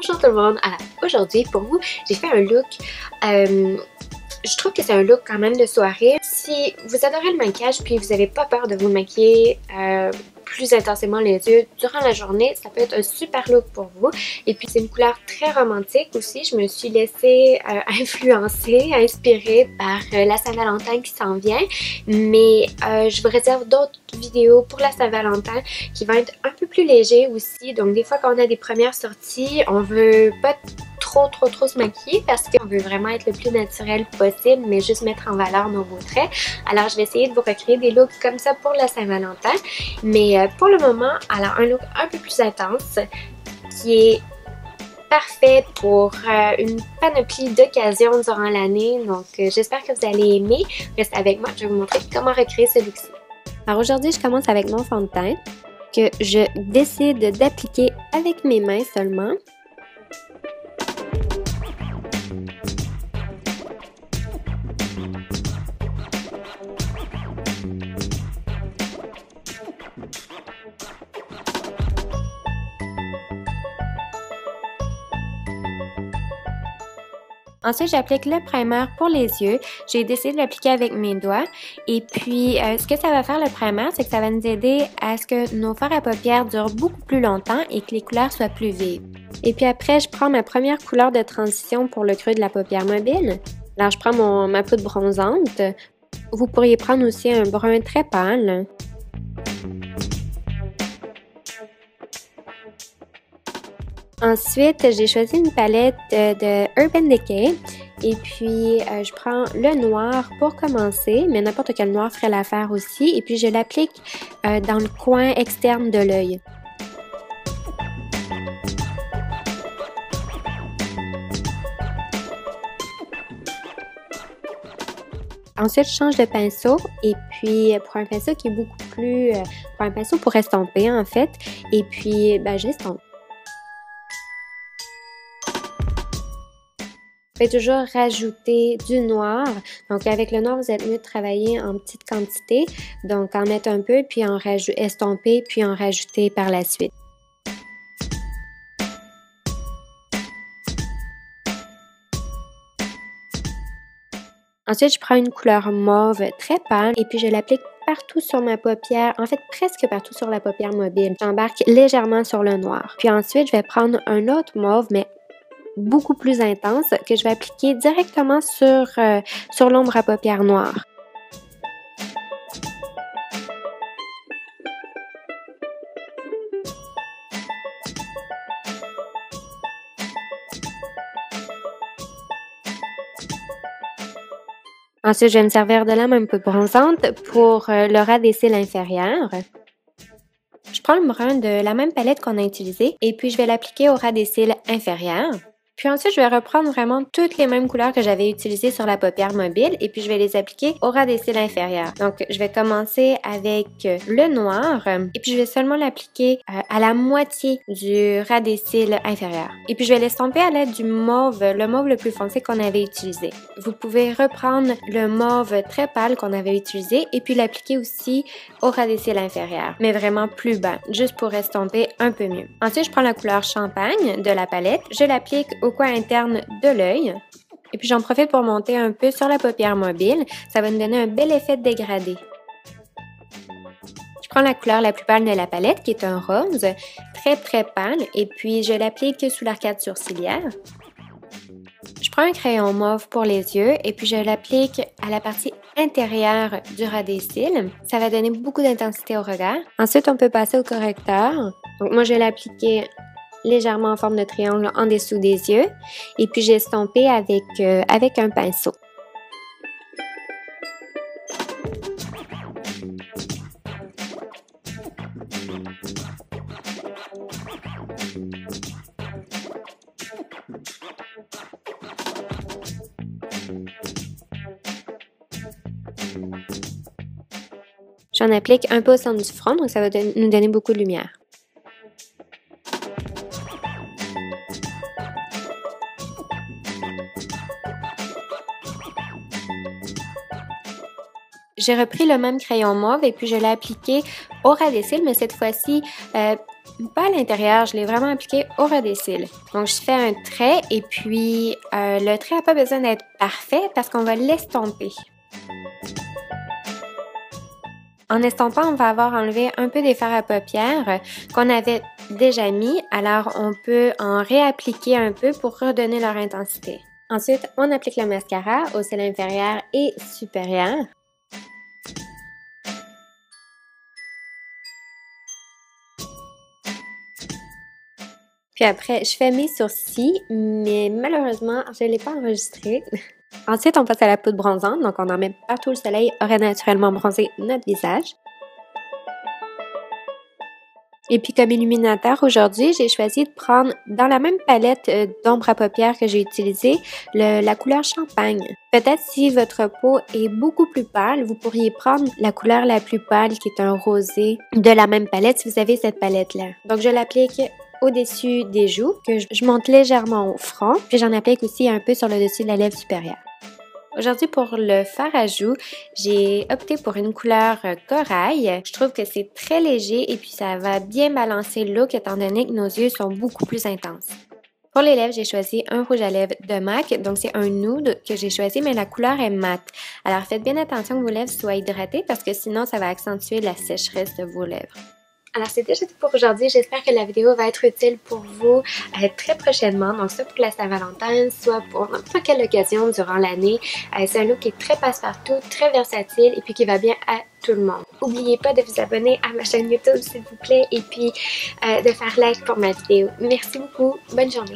Bonjour tout le monde! Alors aujourd'hui pour vous, j'ai fait un look, je trouve que c'est un look quand même de soirée. Si vous adorez le maquillage puis vous n'avez pas peur de vous maquiller plus intensément les yeux durant la journée, ça peut être un super look pour vous. Et puis c'est une couleur très romantique aussi. Je me suis laissée influencer, inspirée par la Saint-Valentin qui s'en vient. Mais je vous réserve d'autres vidéos pour la Saint-Valentin qui vont être un peu plus légers aussi. Donc des fois quand on a des premières sorties, on veut pas trop se maquiller parce qu'on veut vraiment être le plus naturel possible mais juste mettre en valeur nos beaux traits. Alors je vais essayer de vous recréer des looks comme ça pour la Saint-Valentin. Mais pour le moment, alors un look un peu plus intense qui est parfait pour une panoplie d'occasions durant l'année. Donc j'espère que vous allez aimer. Restez avec moi, je vais vous montrer comment recréer ce look-ci. Alors aujourd'hui, je commence avec mon fond de teint que je décide d'appliquer avec mes mains seulement. Ensuite, j'applique le primer pour les yeux. J'ai décidé de l'appliquer avec mes doigts. Et puis, ce que ça va faire le primer, c'est que ça va nous aider à ce que nos fards à paupières durent beaucoup plus longtemps et que les couleurs soient plus vives. Et puis après, je prends ma première couleur de transition pour le creux de la paupière mobile. Alors, je prends ma poudre bronzante. Vous pourriez prendre aussi un brun très pâle. Ensuite, j'ai choisi une palette de Urban Decay et puis je prends le noir pour commencer, mais n'importe quel noir ferait l'affaire aussi, et puis je l'applique dans le coin externe de l'œil. Ensuite, je change de pinceau et puis pour un pinceau qui est beaucoup plus... pour un pinceau pour estomper en fait, et puis j'estompe. Vous pouvez toujours rajouter du noir. Donc avec le noir, vous êtes mieux de travailler en petite quantité. Donc en mettre un peu, puis en estomper, puis en rajouter par la suite. Ensuite, je prends une couleur mauve très pâle et puis je l'applique partout sur ma paupière, en fait presque partout sur la paupière mobile. J'embarque légèrement sur le noir. Puis ensuite, je vais prendre un autre mauve, mais beaucoup plus intense, que je vais appliquer directement sur l'ombre à paupières noire. Ensuite, je vais me servir de la même poudre bronzante pour le ras des cils inférieurs. Je prends le brun de la même palette qu'on a utilisée et puis je vais l'appliquer au ras des cils inférieurs. Puis ensuite, je vais reprendre vraiment toutes les mêmes couleurs que j'avais utilisées sur la paupière mobile et puis je vais les appliquer au ras des cils inférieurs. Donc, je vais commencer avec le noir et puis je vais seulement l'appliquer à la moitié du ras des cils inférieurs. Et puis, je vais l'estomper à l'aide du mauve, le mauve le plus foncé qu'on avait utilisé. Vous pouvez reprendre le mauve très pâle qu'on avait utilisé et puis l'appliquer aussi au ras des cils inférieurs, mais vraiment plus bas, juste pour estomper un peu mieux. Ensuite, je prends la couleur champagne de la palette, je l'applique au coin interne de l'œil. Et puis j'en profite pour monter un peu sur la paupière mobile. Ça va nous donner un bel effet de dégradé. Je prends la couleur la plus pâle de la palette, qui est un rose, très pâle, et puis je l'applique sous l'arcade sourcilière. Je prends un crayon mauve pour les yeux et puis je l'applique à la partie intérieure du ras des cils. Ça va donner beaucoup d'intensité au regard. Ensuite, on peut passer au correcteur. Donc moi, je vais l'appliquer légèrement en forme de triangle en dessous des yeux et puis j'ai estompé avec un pinceau. J'en applique un peu au centre du front, donc ça va nous donner beaucoup de lumière. J'ai repris le même crayon mauve et puis je l'ai appliqué au ras des cils, mais cette fois-ci pas à l'intérieur, je l'ai vraiment appliqué au ras des cils. Donc, je fais un trait et puis le trait n'a pas besoin d'être parfait parce qu'on va l'estomper. En estampant, on va avoir enlevé un peu des fards à paupières qu'on avait déjà mis, alors on peut en réappliquer un peu pour redonner leur intensité. Ensuite, on applique le mascara au cils inférieur et supérieur. Puis après, je fais mes sourcils, mais malheureusement, je ne l'ai pas enregistré. Ensuite, on passe à la poudre bronzante, donc on en met partout où le soleil aurait naturellement bronzé notre visage. Et puis comme illuminateur, aujourd'hui, j'ai choisi de prendre dans la même palette d'ombre à paupières que j'ai utilisée, la couleur champagne. Peut-être si votre peau est beaucoup plus pâle, vous pourriez prendre la couleur la plus pâle qui est un rosé de la même palette si vous avez cette palette-là. Donc je l'applique au-dessus des joues, que je monte légèrement au front, puis j'en applique aussi un peu sur le dessus de la lèvre supérieure. Aujourd'hui, pour le fard à joues, j'ai opté pour une couleur corail. Je trouve que c'est très léger et puis ça va bien balancer le look étant donné que nos yeux sont beaucoup plus intenses. Pour les lèvres, j'ai choisi un rouge à lèvres de MAC, donc c'est un nude que j'ai choisi, mais la couleur est mate. Alors faites bien attention que vos lèvres soient hydratées parce que sinon ça va accentuer la sécheresse de vos lèvres. Alors c'est déjà tout pour aujourd'hui, j'espère que la vidéo va être utile pour vous très prochainement, donc soit pour la Saint-Valentin, soit pour n'importe quelle occasion durant l'année. C'est un look qui est très passe-partout, très versatile et puis qui va bien à tout le monde. N'oubliez pas de vous abonner à ma chaîne YouTube s'il vous plaît et puis de faire like pour ma vidéo. Merci beaucoup, bonne journée!